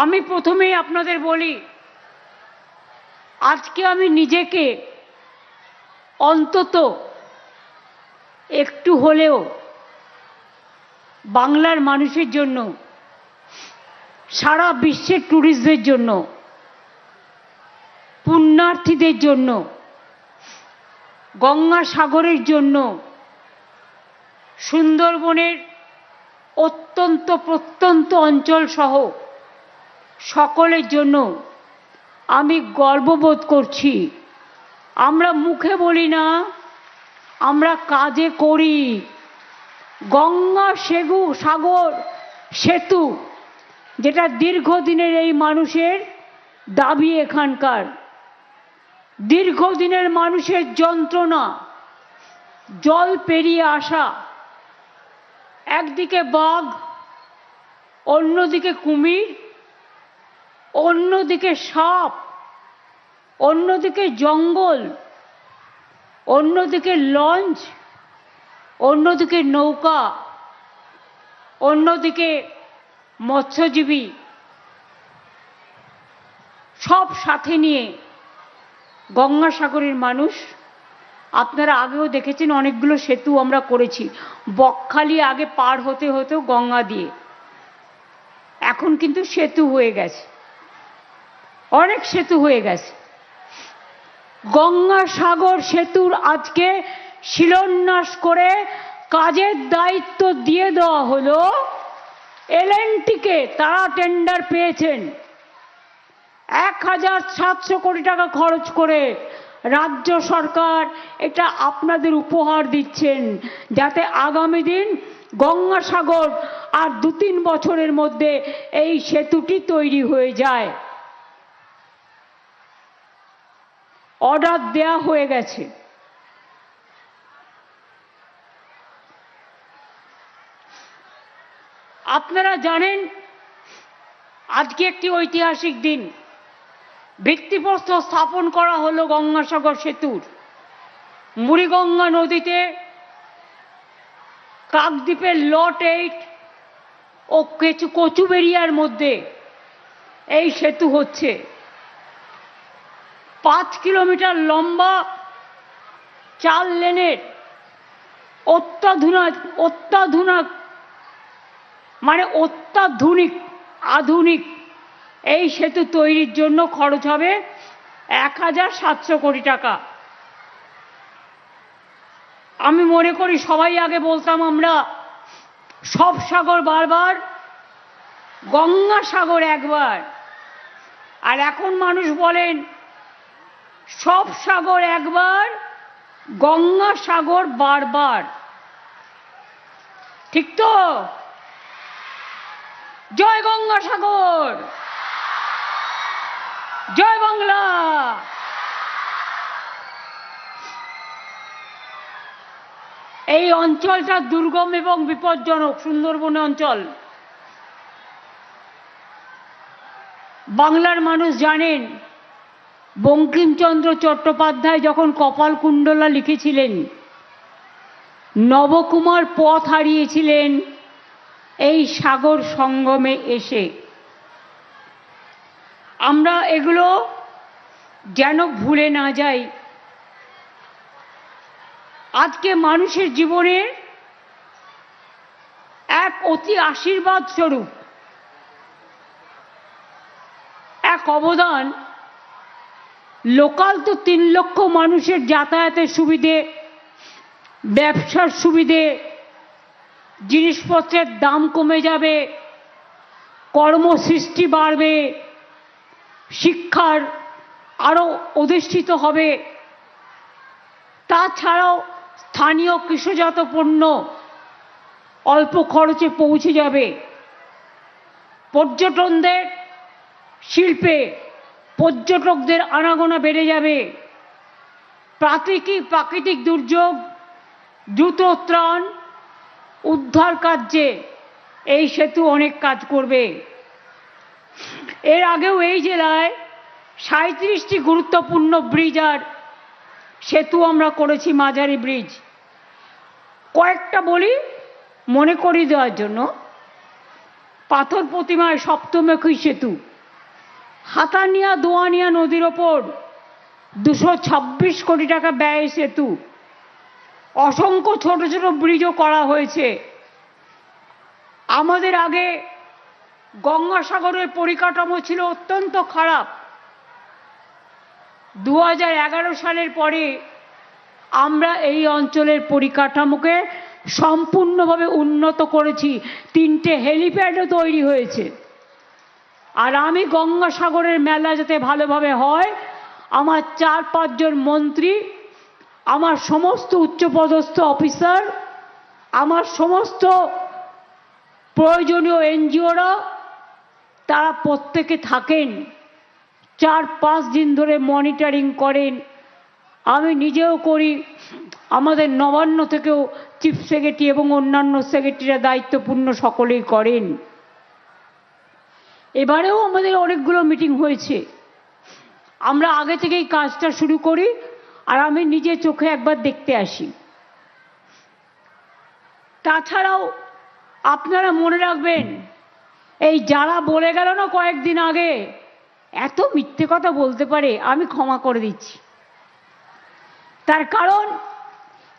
আমি প্রথমেই আপনাদের বলি, আজকে আমি নিজেকে অন্তত একটু হলেও বাংলার মানুষের জন্য, সারা বিশ্বের ট্যুরিস্টদের জন্য, পুণ্যার্থীদের জন্য, গঙ্গাসাগরের জন্য, সুন্দরবনের অত্যন্ত প্রত্যন্ত অঞ্চল সহ সকলের জন্য আমি গর্ববোধ করছি। আমরা মুখে বলি না, আমরা কাজে করি। গঙ্গা সাগর সেতু, যেটা দীর্ঘদিনের এই মানুষের দাবি, এখানকার দীর্ঘদিনের মানুষের যন্ত্রণা, জল পেরিয়ে আসা, একদিকে বাঘ, অন্যদিকে কুমির, অন্যদিকে সাপ, অন্যদিকে জঙ্গল, অন্যদিকে লঞ্চ, অন্যদিকে নৌকা, অন্যদিকে মৎস্যজীবী, সব সাথে নিয়ে গঙ্গাসাগরের মানুষ। আপনারা আগেও দেখেছেন অনেকগুলো সেতু আমরা করেছি। বকখালি আগে পার হতে হতো গঙ্গা দিয়ে, এখন কিন্তু সেতু হয়ে গেছে, অনেক সেতু হয়ে গেছে। গঙ্গাসাগর সেতুর আজকে শিলান্যাস করে কাজের দায়িত্ব দিয়ে দেওয়া হলো এলএনটিকে। তারা টেন্ডার পেয়েছেন 1700 কোটি টাকা খরচ করে। রাজ্য সরকার এটা আপনাদের উপহার দিচ্ছেন, যাতে আগামী দিন গঙ্গাসাগর আর 2-3 বছরের মধ্যে এই সেতুটি তৈরি হয়ে যায়। অর্ডার দেয়া হয়ে গেছে। আপনারা জানেন আজকে একটি ঐতিহাসিক দিন। ভিত্তিপ্রস্তর স্থাপন করা হলো গঙ্গাসাগর সেতুর। মুড়িগঙ্গা নদীতে কাকদ্বীপের লট 8 ও কচুবেড়িয়ার মধ্যে এই সেতু হচ্ছে। 5 কিলোমিটার লম্বা 4 লেনের অত্যাধুনিক আধুনিক এই সেতু তৈরির জন্য খরচ হবে 1700 কোটি টাকা। আমি মনে করি সবাই আগে বলতাম আমরা সব সাগর বারবার, গঙ্গাসাগর একবার, আর এখন মানুষ বলেন সব সাগর একবার, গঙ্গাসাগর বারবার। ঠিক তো? জয় গঙ্গাসাগর, জয় বাংলা। এই অঞ্চলটা দুর্গম এবং বিপজ্জনক, সুন্দরবন অঞ্চল। বাংলার মানুষ জানেন বঙ্কিমচন্দ্র চট্টোপাধ্যায় যখন কপালকুণ্ডলা লিখেছিলেন, নবকুমার পথ হারিয়েছিলেন এই সাগর সঙ্গমে এসে। আমরা এগুলো যেন ভুলে না যাই। আজকে মানুষের জীবনে এক অতি আশীর্বাদ স্বরূপ এক অবদান। লোকাল তো 3 লক্ষ মানুষের যাতায়াতের সুবিধে, ব্যবসার সুবিধে, জিনিসপত্রের দাম কমে যাবে, কর্মসৃষ্টি বাড়বে, শিক্ষার আরও অধিষ্ঠিত হবে। তাছাড়াও স্থানীয় কৃষিজাত পণ্য অল্প খরচে পৌঁছে যাবে। পর্যটনদের শিল্পে পর্যটকদের আনাগোনা বেড়ে যাবে। প্রাকৃতিক দুর্যোগ, দ্রুত ত্রাণ উদ্ধার কার্যে এই সেতু অনেক কাজ করবে। এর আগেও এই জেলায় 37টি গুরুত্বপূর্ণ ব্রিজ আর সেতু আমরা করেছি, মাঝারি ব্রিজ। কয়েকটা বলি মনে করিয়ে দেওয়ার জন্য। পাথর প্রতিমায় সপ্তমুখী সেতু, হাতানিয়া দোয়ানিয়া নদীর ওপর 226 কোটি টাকা ব্যয় সেতু, অসংখ্য ছোট ছোট ব্রিজও করা হয়েছে। আমাদের আগে গঙ্গাসাগরের পরিকাঠামো ছিল অত্যন্ত খারাপ। 2011 সালের পরে আমরা এই অঞ্চলের পরিকাঠামোকে সম্পূর্ণভাবে উন্নত করেছি। 3টে হেলিপ্যাডও তৈরি হয়েছে। আর আমি গঙ্গাসাগরের মেলা যাতে ভালোভাবে হয়, আমার 4-5 জন মন্ত্রী, আমার সমস্ত উচ্চপদস্থ অফিসার, আমার সমস্ত প্রয়োজনীয় এনজিওরা, তারা প্রত্যেকে থাকেন, 4-5 দিন ধরে মনিটরিং করেন। আমি নিজেও করি, আমাদের নবান্ন থেকেও চিফ সেক্রেটারি এবং অন্যান্য সেক্রেটারিরা দায়িত্বপূর্ণ সকলেই করেন। এবারেও আমাদের অনেকগুলো মিটিং হয়েছে। আমরা আগে থেকেই কাজটা শুরু করি, আর আমি নিজে চোখে একবার দেখতে আসি। তাছাড়াও আপনারা মনে রাখবেন, এই যারা বলে গেল না কয়েকদিন আগে, এত মিথ্যে কথা বলতে পারে, আমি ক্ষমা করে দিচ্ছি। তার কারণ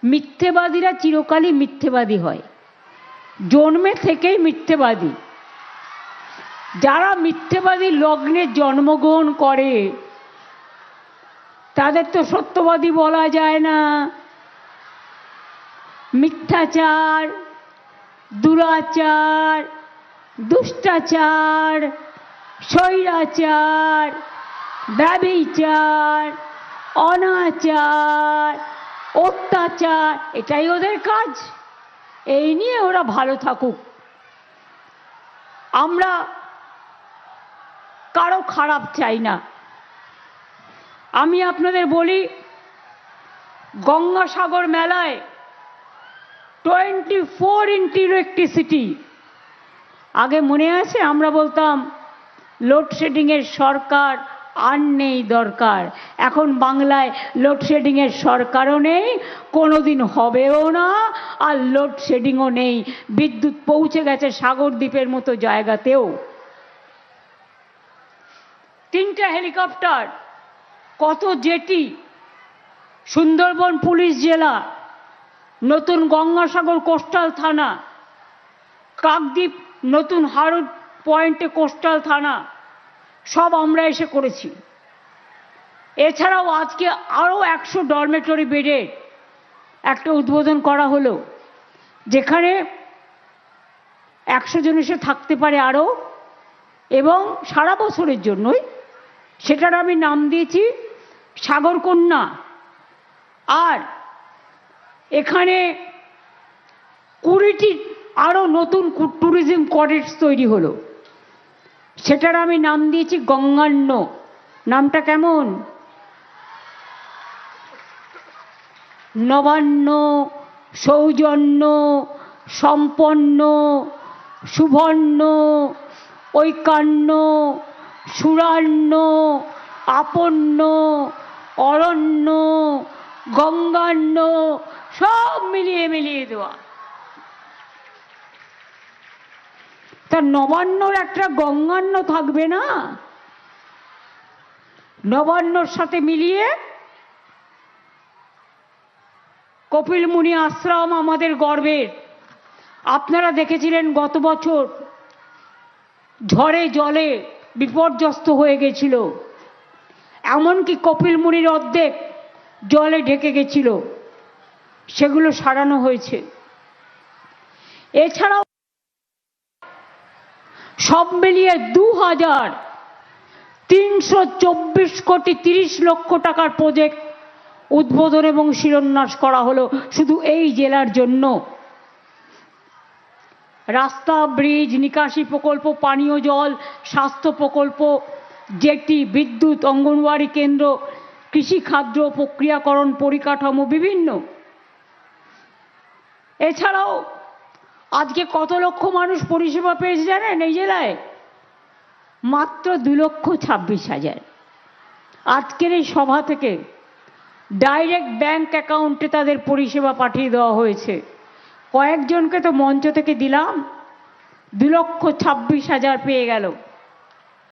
মিথ্যেবাদীরা চিরকালই মিথ্যেবাদী হয়, জন্মে থেকেই মিথ্যেবাদী। যারা মিথ্যেবাদী লগ্নে জন্মগ্রহণ করে তাদের তো সত্যবাদী বলা যায় না। মিথ্যাচার, দুরাচার, দুষ্টাচার, স্বৈরাচার, ব্যভিচার, অনাচার, অত্যাচার, এটাই ওদের কাজ। এই নিয়ে ওরা ভালো থাকুক। আমরা কারো খারাপ চাই না। আমি আপনাদের বলি, গঙ্গাসাগর মেলায় 24 ইন্টু ইলেকট্রিসিটি। আগে মনে আছে আমরা বলতাম লোডশেডিংয়ের সরকার আর নেই দরকার। এখন বাংলায় লোডশেডিংয়ের সরকারও নেই, কোনোদিন হবেও না, আর লোডশেডিংও নেই। বিদ্যুৎ পৌঁছে গেছে সাগরদ্বীপের মতো জায়গাতেও। 3টে হেলিকপ্টার, কত জেটি, সুন্দরবন পুলিশ জেলা, নতুন গঙ্গাসাগর কোস্টাল থানা, কাকদ্বীপ নতুন হারুড পয়েন্টে কোস্টাল থানা, সব আমরা এসে করেছি। এছাড়াও আজকে আরও 100 ডরমেটরি বেডের একটা উদ্বোধন করা হলো, যেখানে 100 জন এসে থাকতে পারে আরও, এবং সারা বছরের জন্যই। সেটার আমি নাম দিয়েছি সাগরকন্যা। আর এখানে 20টি আরও নতুন ট্যুরিজম কটেজ তৈরি হলো, সেটার আমি নাম দিয়েছি গঙ্গান্য। নামটা কেমন? নবান্ন, সৌজন্য, সম্পন্ন, সুবর্ণ, ঐকান্য, সুরান্য, আপন্ন, অরণ্য, গঙ্গান্য, সব মিলিয়ে মিলিয়ে দেওয়া। তা নবান্নর একটা গঙ্গান্য থাকবে না? নবান্নর সাথে মিলিয়ে কপিল মুনি আশ্রম আমাদের গর্বের। আপনারা দেখেছিলেন গত বছর ঝড়ে জলে বিপর্যস্ত হয়ে গেছিল, এমনকি কপিল মুনির অর্ধেক জলে ঢেকে গেছিল, সেগুলো সারানো হয়েছে। এছাড়াও সব মিলিয়ে 2324 কোটি 30 লক্ষ টাকার প্রজেক্ট উদ্বোধন এবং শিলান্যাস করা হলো শুধু এই জেলার জন্য। রাস্তা, ব্রিজ, নিকাশি প্রকল্প, পানীয় জল, স্বাস্থ্য প্রকল্প, জেটি, বিদ্যুৎ, অঙ্গনওয়াড়ি কেন্দ্র, কৃষি খাদ্য প্রক্রিয়াকরণ পরিকাঠামো বিভিন্ন। এছাড়াও আজকে কত লক্ষ মানুষ পরিষেবা পেয়েছে জানেন এই জেলায়? মাত্র 2,26,000। আজকের এই সভা থেকে ডাইরেক্ট ব্যাংক অ্যাকাউন্টে তাদের পরিষেবা পাঠিয়ে দেওয়া হয়েছে। কয়েকজনকে তো মঞ্চ থেকে দিলাম, 2,26,000 পেয়ে গেল।